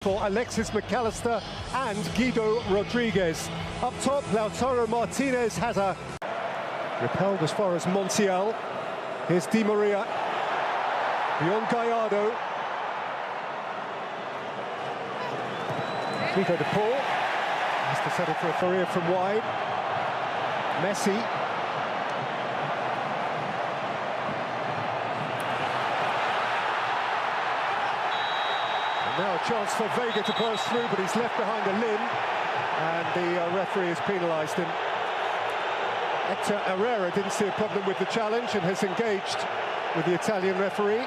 For Alexis McAllister and Guido Rodriguez. Up top, Lautaro Martinez has a repelled as far as Montiel. Here's Di Maria. Beyond Gallardo. Figo de Paul has to settle for a career from wide. Messi. Now a chance for Vega to burst through, but he's left behind a limb, and the referee has penalised him. Hector Herrera didn't see a problem with the challenge and has engaged with the Italian referee.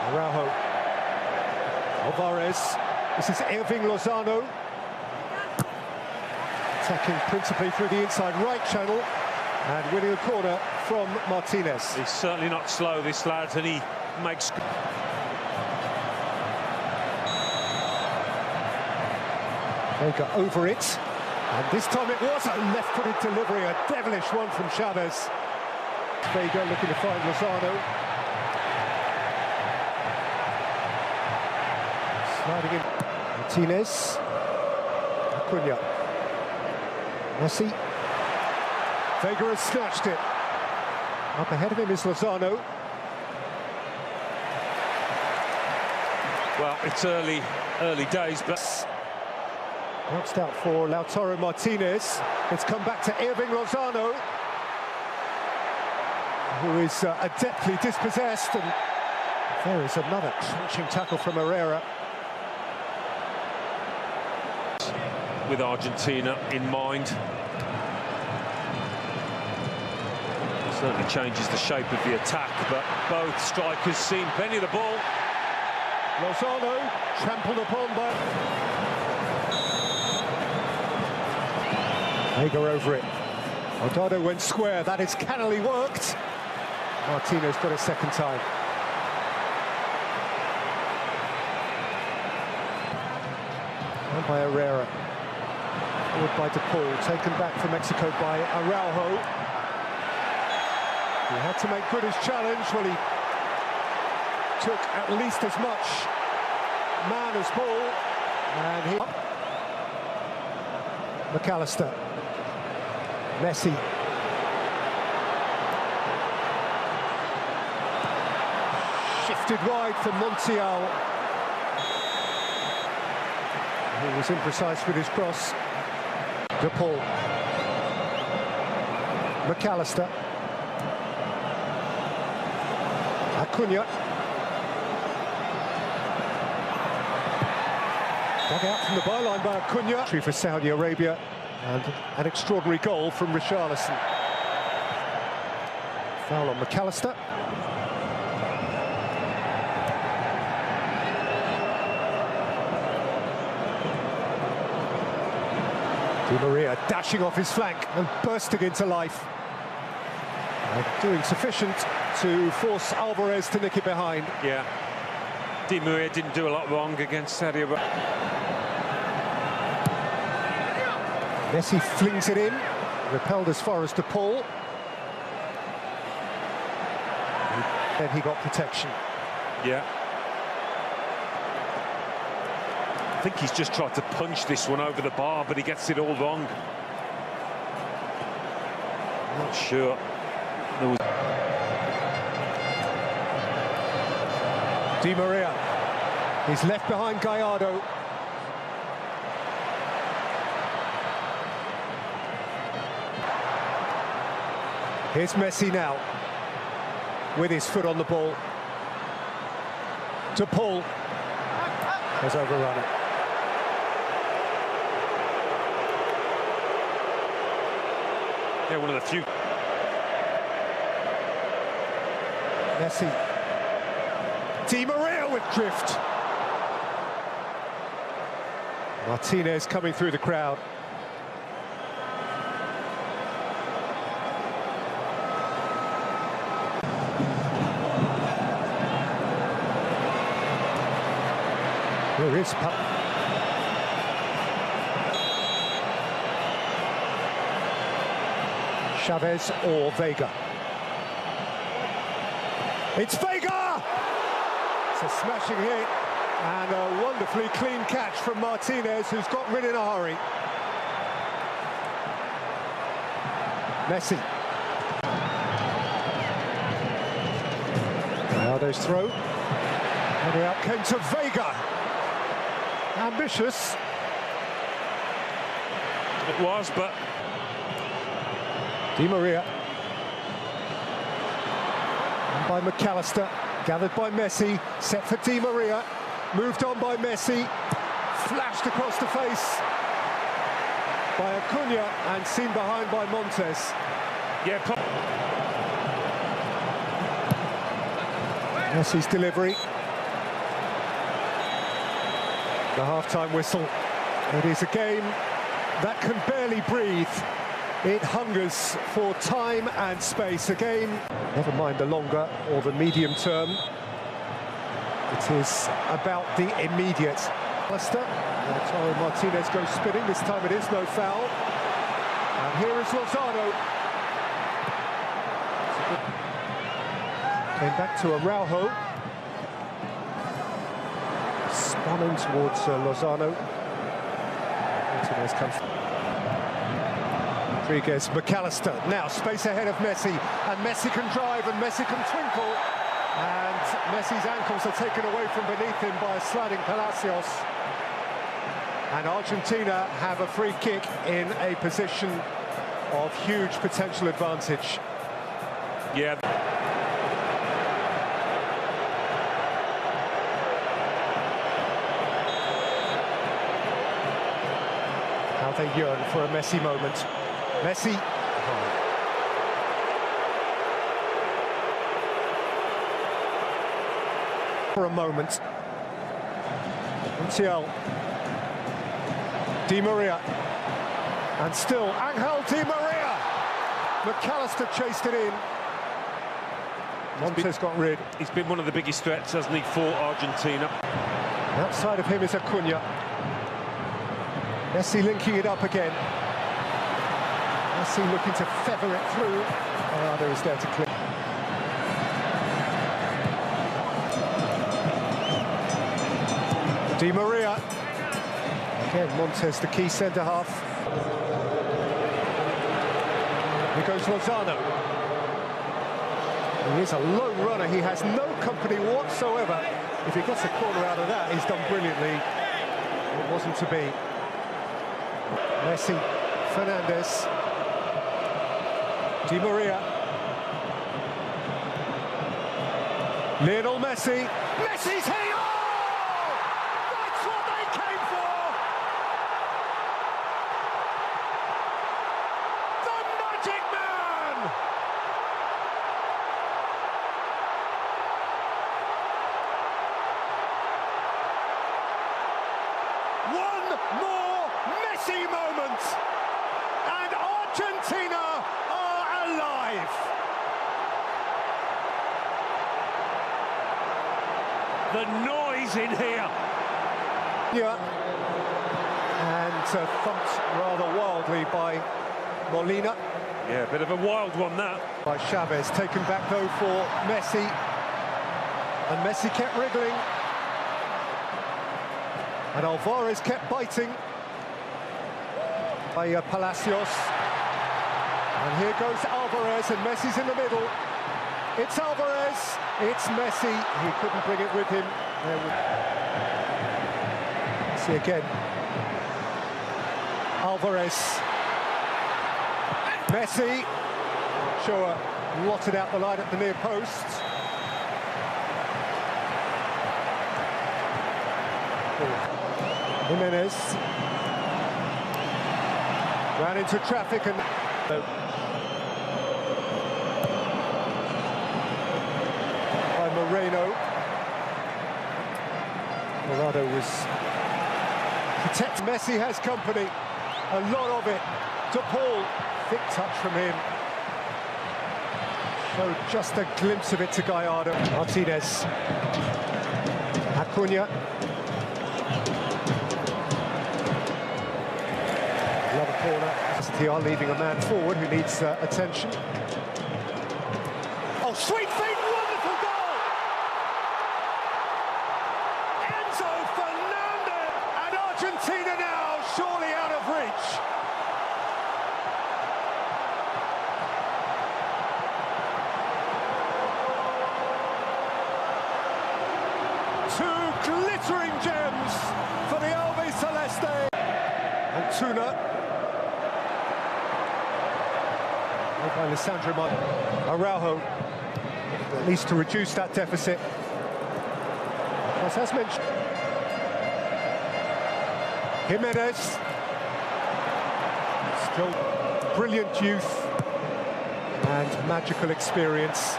Araujo. Alvarez. This is Irving Lozano. Attacking principally through the inside right channel. And winning a corner from Martinez. He's certainly not slow, this lad, and he makes... Vega over it. And this time it was a left-footed delivery, a devilish one from Chavez. Vega looking to find Lozano. Sliding in. Martinez. Acuna. Messi. Vega has snatched it. Up ahead of him is Lozano. Well, it's early days, but... Bounced out for Lautaro Martinez. It's come back to Irving Lozano, who is adeptly dispossessed, and there is another crunching tackle from Herrera. With Argentina in mind. Certainly changes the shape of the attack, but both strikers seen plenty of the ball. Lozano trampled upon by... Vega over it. Odado went square. That is cannily worked. Martinez got a second time. And by Herrera. Forward by De Paul. Taken back from Mexico by Araujo. He had to make good his challenge. Well, he took at least as much man as ball. And he... McAllister. Messi. Shifted wide for Montiel. He was imprecise with his cross. De Paul. McAllister. Acuna. Dug out from the byline by Acuna. For Saudi Arabia, and an extraordinary goal from Richarlison. Foul on McAllister. Di Maria dashing off his flank and bursting into life. Doing sufficient to force Alvarez to nick it behind. Yeah. Di Maria didn't do a lot wrong against Saudi Arabia. Messi flings it in, repelled as far as De Paul. Then he got protection. Yeah. I think he's just tried to punch this one over the bar, but he gets it all wrong. I'm not sure. There was... Di Maria. He's left behind Gallardo. Here's Messi now, with his foot on the ball. De Paul has overrun it. Yeah, one of the few. Messi. Di Maria with drift. Martinez coming through the crowd. There is Chavez or Vega. It's Vega! It's a smashing hit and a wonderfully clean catch from Martinez, who's got rid in a hurry. Messi. Ronaldo's throw. And out came to Vega. Ambitious. It was, but... Di Maria. And by McAllister. Gathered by Messi. Set for Di Maria. Moved on by Messi. Flashed across the face by Acuna and seen behind by Montes. Yeah, Messi's delivery. The half-time whistle. It is a game that can barely breathe. It hungers for time and space. A game, never mind the longer or the medium term. It is about the immediate. Lautaro Martinez goes spinning. This time it is no foul. And here is Lozano. Came back to Araujo. Spun in towards Lozano. Martinez comes. Rodriguez, McAllister. Now space ahead of Messi. And Messi can drive and Messi can twinkle. And Messi's ankles are taken away from beneath him by a sliding Palacios. And Argentina have a free kick in a position of huge potential advantage. Yeah. How they yearn for a Messi moment. Messi. For a moment. Montiel. Di Maria. And still Angel Di Maria. McAllister chased it in. Montes got rid. He's been one of the biggest threats, hasn't he, for Argentina. Outside of him is Acuna. Messi linking it up again. Messi looking to feather it through. Ronaldo is there to clear. Di Maria. Again, Montes, the key centre-half. Here goes Lozano. He is a lone runner. He has no company whatsoever. If he gets a corner out of that, he's done brilliantly. It wasn't to be. Messi, Fernandez, Di Maria, Lionel Messi, Messi's here! Oh! That's what they came for! The Magic Man! One more Messi moment, and Argentina are alive. The noise in here. Yeah, and thumped rather wildly by Molina. Yeah, a bit of a wild one, that. By Chavez, taken back though for Messi, and Messi kept wriggling. And Alvarez kept biting by Palacios. And here goes Alvarez, and Messi's in the middle. It's Alvarez, it's Messi. He couldn't bring it with him. See again. Alvarez. Messi. Sure, lotted out the line at the near post. Jimenez ran into traffic and by Moreno. Morado was protected. Messi has company, a lot of it. To Paul, thick touch from him. Showed just a glimpse of it to Gallardo. Martinez. Acuna. Another corner. They are leaving a man forward who needs attention. Oh, sweet feet, wonderful goal! Enzo Fernandez! And Argentina now surely out of reach. Two glittering gems for the Albi Celeste. Antuna. By Alessandro Araujo, at least to reduce that deficit. As mentioned, Jimenez, still brilliant youth and magical experience.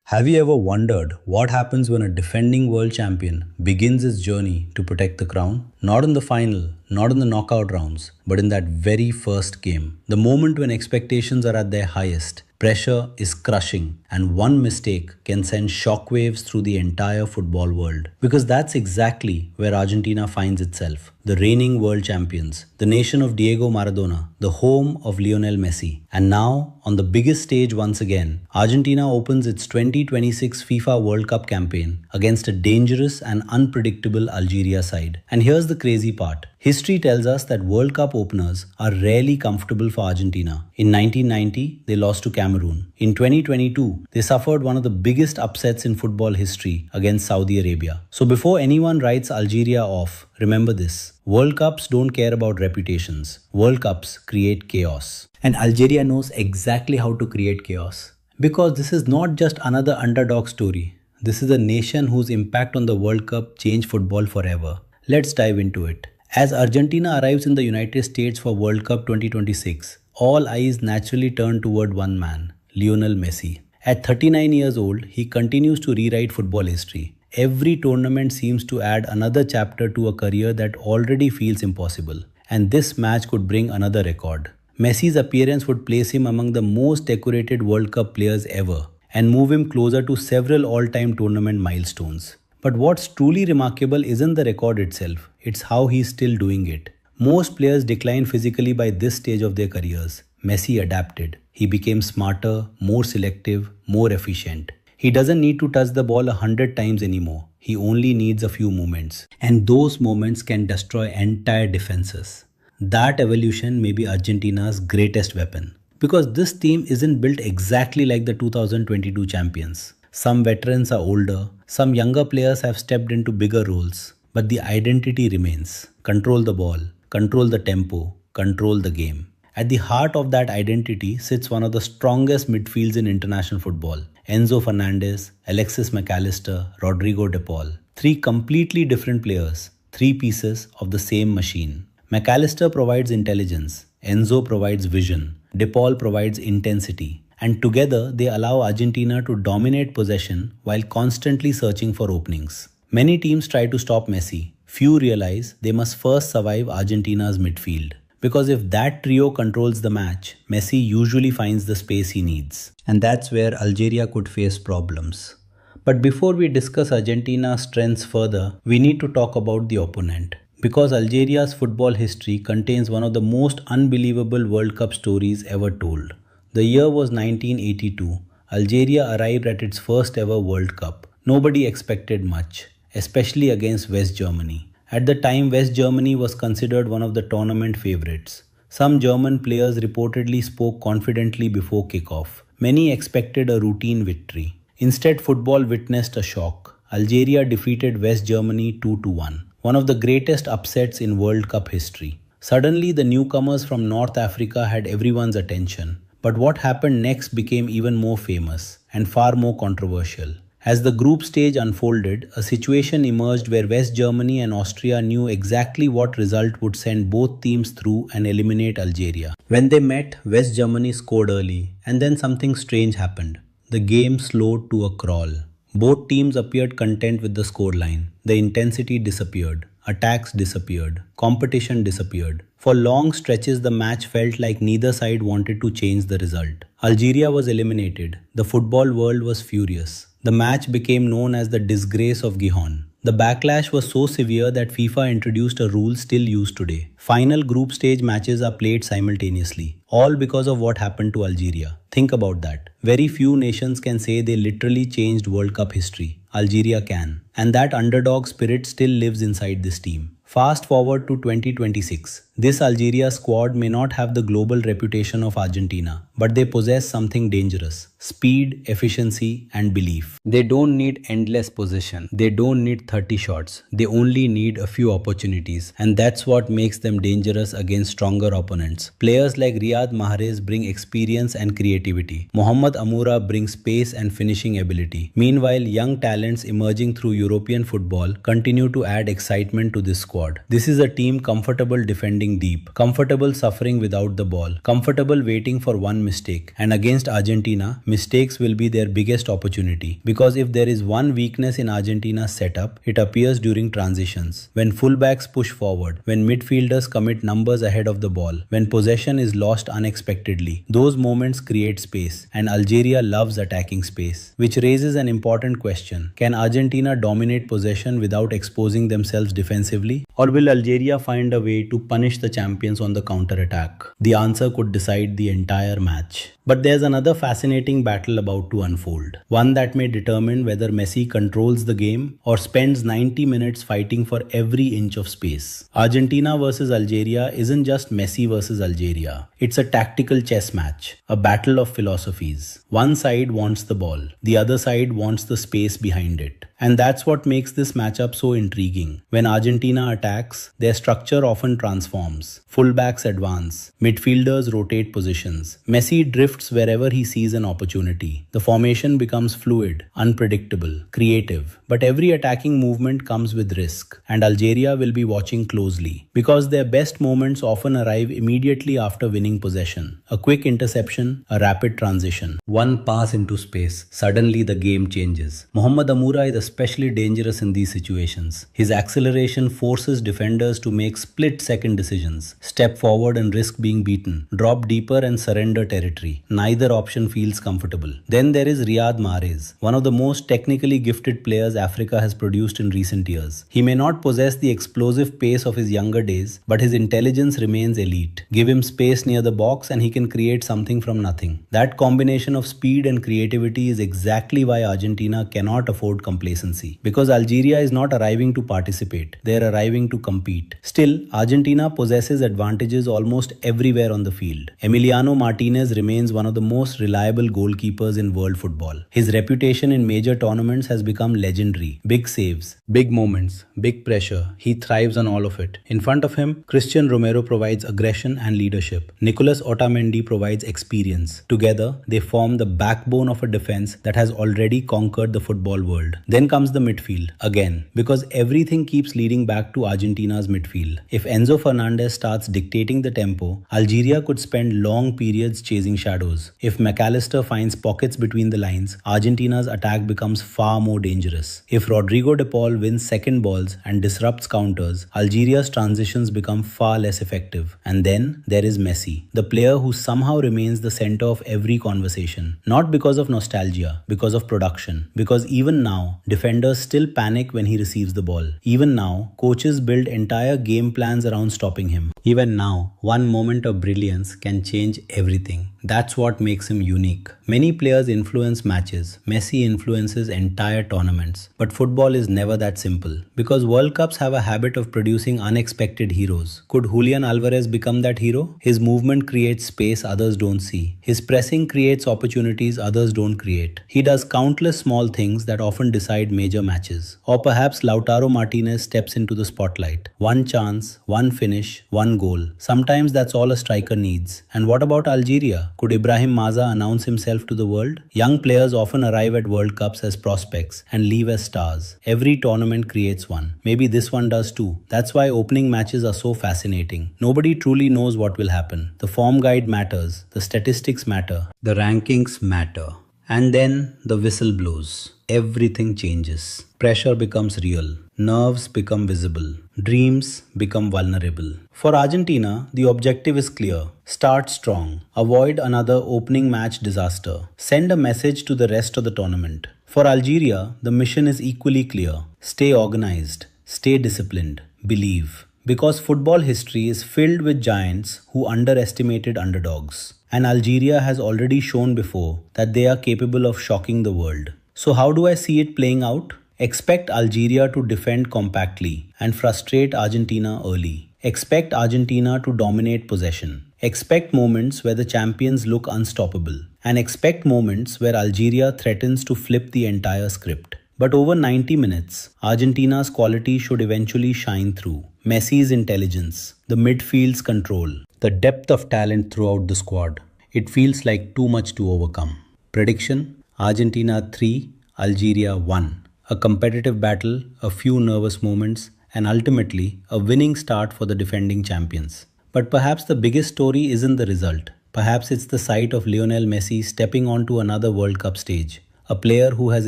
Have you ever wondered what happens when a defending world champion begins his journey to protect the crown? Not in the final, not in the knockout rounds, but in that very first game. The moment when expectations are at their highest, pressure is crushing, and one mistake can send shockwaves through the entire football world. Because that's exactly where Argentina finds itself. The reigning world champions, the nation of Diego Maradona, the home of Lionel Messi. And now, on the biggest stage once again, Argentina opens its 2026 FIFA World Cup campaign against a dangerous and unpredictable Algeria side. And here's the crazy part. History tells us that World Cup openers are rarely comfortable for Argentina. In 1990, they lost to Cameroon. In 2022, they suffered one of the biggest upsets in football history against Saudi Arabia. So before anyone writes Algeria off, remember this. World Cups don't care about reputations. World Cups create chaos. And Algeria knows exactly how to create chaos. Because this is not just another underdog story. This is a nation whose impact on the World Cup changed football forever. Let's dive into it. As Argentina arrives in the United States for World Cup 2026, all eyes naturally turn toward one man, Lionel Messi. At 39 years old, he continues to rewrite football history. Every tournament seems to add another chapter to a career that already feels impossible. And this match could bring another record. Messi's appearance would place him among the most decorated World Cup players ever and move him closer to several all-time tournament milestones. But what's truly remarkable isn't the record itself, it's how he's still doing it. Most players decline physically by this stage of their careers. Messi adapted. He became smarter, more selective, more efficient. He doesn't need to touch the ball 100 times anymore. He only needs a few moments. And those moments can destroy entire defenses. That evolution may be Argentina's greatest weapon. Because this team isn't built exactly like the 2022 champions. Some veterans are older, some younger players have stepped into bigger roles. But the identity remains. Control the ball, control the tempo, control the game. At the heart of that identity sits one of the strongest midfields in international football. Enzo Fernandez, Alexis McAllister, Rodrigo De Paul. Three completely different players, three pieces of the same machine. McAllister provides intelligence, Enzo provides vision, De Paul provides intensity. And together they allow Argentina to dominate possession while constantly searching for openings. Many teams try to stop Messi. Few realize they must first survive Argentina's midfield. Because if that trio controls the match, Messi usually finds the space he needs. And that's where Algeria could face problems. But before we discuss Argentina's strengths further, we need to talk about the opponent. Because Algeria's football history contains one of the most unbelievable World Cup stories ever told. The year was 1982. Algeria arrived at its first ever World Cup. Nobody expected much, especially against West Germany. At the time, West Germany was considered one of the tournament favorites. Some German players reportedly spoke confidently before kickoff. Many expected a routine victory. Instead, football witnessed a shock. Algeria defeated West Germany 2-1, one of the greatest upsets in World Cup history. Suddenly, the newcomers from North Africa had everyone's attention. But what happened next became even more famous and far more controversial. As the group stage unfolded, a situation emerged where West Germany and Austria knew exactly what result would send both teams through and eliminate Algeria. When they met, West Germany scored early, and then something strange happened. The game slowed to a crawl. Both teams appeared content with the scoreline. The intensity disappeared. Attacks disappeared. Competition disappeared. For long stretches, the match felt like neither side wanted to change the result. Algeria was eliminated. The football world was furious. The match became known as the disgrace of Gijón. The backlash was so severe that FIFA introduced a rule still used today. Final group stage matches are played simultaneously, all because of what happened to Algeria. Think about that. Very few nations can say they literally changed World Cup history. Algeria can. And that underdog spirit still lives inside this team. Fast forward to 2026. This Algeria squad may not have the global reputation of Argentina, but they possess something dangerous: speed, efficiency, and belief. They don't need endless possession. They don't need 30 shots. They only need a few opportunities, and that's what makes them dangerous against stronger opponents. Players like Riyad Mahrez bring experience and creativity. Mohamed Amoura brings pace and finishing ability. Meanwhile, young talents emerging through European football continue to add excitement to this squad. This is a team comfortable defending deep, comfortable suffering without the ball, comfortable waiting for one mistake. And against Argentina, mistakes will be their biggest opportunity. Because if there is one weakness in Argentina's setup, it appears during transitions. When fullbacks push forward, when midfielders commit numbers ahead of the ball, when possession is lost unexpectedly, those moments create space. And Algeria loves attacking space, which raises an important question. Can Argentina dominate possession without exposing themselves defensively? Or will Algeria find a way to punish the champions on the counter-attack? The answer could decide the entire match. But there's another fascinating battle about to unfold. One that may determine whether Messi controls the game or spends 90 minutes fighting for every inch of space. Argentina versus Algeria isn't just Messi versus Algeria. It's a tactical chess match, a battle of philosophies. One side wants the ball, the other side wants the space behind it. And that's what makes this matchup so intriguing. When Argentina attacks, their structure often transforms. Fullbacks advance, midfielders rotate positions. Messi drifts wherever he sees an opportunity. The formation becomes fluid, unpredictable, creative. But every attacking movement comes with risk, and Algeria will be watching closely because their best moments often arrive immediately after winning possession. A quick interception, a rapid transition, one pass into space. Suddenly the game changes. Mohamed Amoura is especially dangerous in these situations. His acceleration forces defenders to make split-second decisions. Step forward and risk being beaten. Drop deeper and surrender territory. Neither option feels comfortable. Then there is Riyad Mahrez, one of the most technically gifted players Africa has produced in recent years. He may not possess the explosive pace of his younger days, but his intelligence remains elite. Give him space near the box and he can create something from nothing. That combination of speed and creativity is exactly why Argentina cannot afford complacency. Because Algeria is not arriving to participate, they are arriving to compete. Still, Argentina possesses advantages almost everywhere on the field. Emiliano Martinez remains one of the most reliable goalkeepers in world football. His reputation in major tournaments has become legendary. Big saves, big moments, big pressure. He thrives on all of it. In front of him, Christian Romero provides aggression and leadership. Nicolas Otamendi provides experience. Together, they form the backbone of a defense that has already conquered the football world. Then comes the midfield, again, because everything keeps leading back to Argentina's midfield. If Enzo Fernandez starts dictating the tempo, Algeria could spend long periods chasing shadows. If McAllister finds pockets between the lines, Argentina's attack becomes far more dangerous. If Rodrigo de Paul wins second balls and disrupts counters, Algeria's transitions become far less effective. And then there is Messi, the player who somehow remains the center of every conversation. Not because of nostalgia, because of production. Because even now, defenders still panic when he receives the ball. Even now, coaches build entire game plans around stopping him. Even now, one moment of brilliance can change everything. That's what makes him unique. Many players influence matches. Messi influences entire tournaments. But football is never that simple. Because World Cups have a habit of producing unexpected heroes. Could Julian Alvarez become that hero? His movement creates space others don't see. His pressing creates opportunities others don't create. He does countless small things that often decide major matches. Or perhaps Lautaro Martinez steps into the spotlight. One chance, one finish, one goal. Sometimes that's all a striker needs. And what about Algeria? Could Ibrahim Maza announce himself to the world? Young players often arrive at World Cups as prospects and leave as stars. Every tournament creates one. Maybe this one does too. That's why opening matches are so fascinating. Nobody truly knows what will happen. The form guide matters. The statistics matter. The rankings matter. And then the whistle blows. Everything changes. Pressure becomes real. Nerves become visible. Dreams become vulnerable. For Argentina, the objective is clear. Start strong. Avoid another opening match disaster. Send a message to the rest of the tournament. For Algeria, the mission is equally clear. Stay organized, stay disciplined, believe. Because football history is filled with giants who underestimated underdogs. And Algeria has already shown before that they are capable of shocking the world. So how do I see it playing out? Expect Algeria to defend compactly and frustrate Argentina early. Expect Argentina to dominate possession. Expect moments where the champions look unstoppable. And expect moments where Algeria threatens to flip the entire script. But over 90 minutes, Argentina's quality should eventually shine through. Messi's intelligence, the midfield's control, the depth of talent throughout the squad. It feels like too much to overcome. Prediction: Argentina 3, Algeria 1. A competitive battle, a few nervous moments, and ultimately a winning start for the defending champions. But perhaps the biggest story isn't the result. Perhaps it's the sight of Lionel Messi stepping onto another World Cup stage. A player who has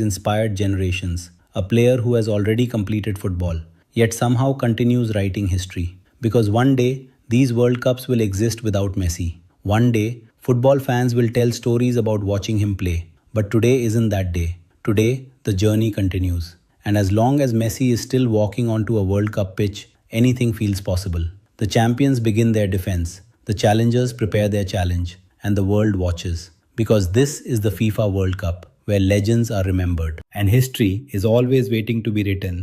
inspired generations. A player who has already completed football, yet somehow continues writing history. Because one day, these World Cups will exist without Messi. One day, football fans will tell stories about watching him play. But today isn't that day. Today, the journey continues. And as long as Messi is still walking onto a World Cup pitch, anything feels possible. The champions begin their defense. The challengers prepare their challenge. And the world watches. Because this is the FIFA World Cup, where legends are remembered. And history is always waiting to be written.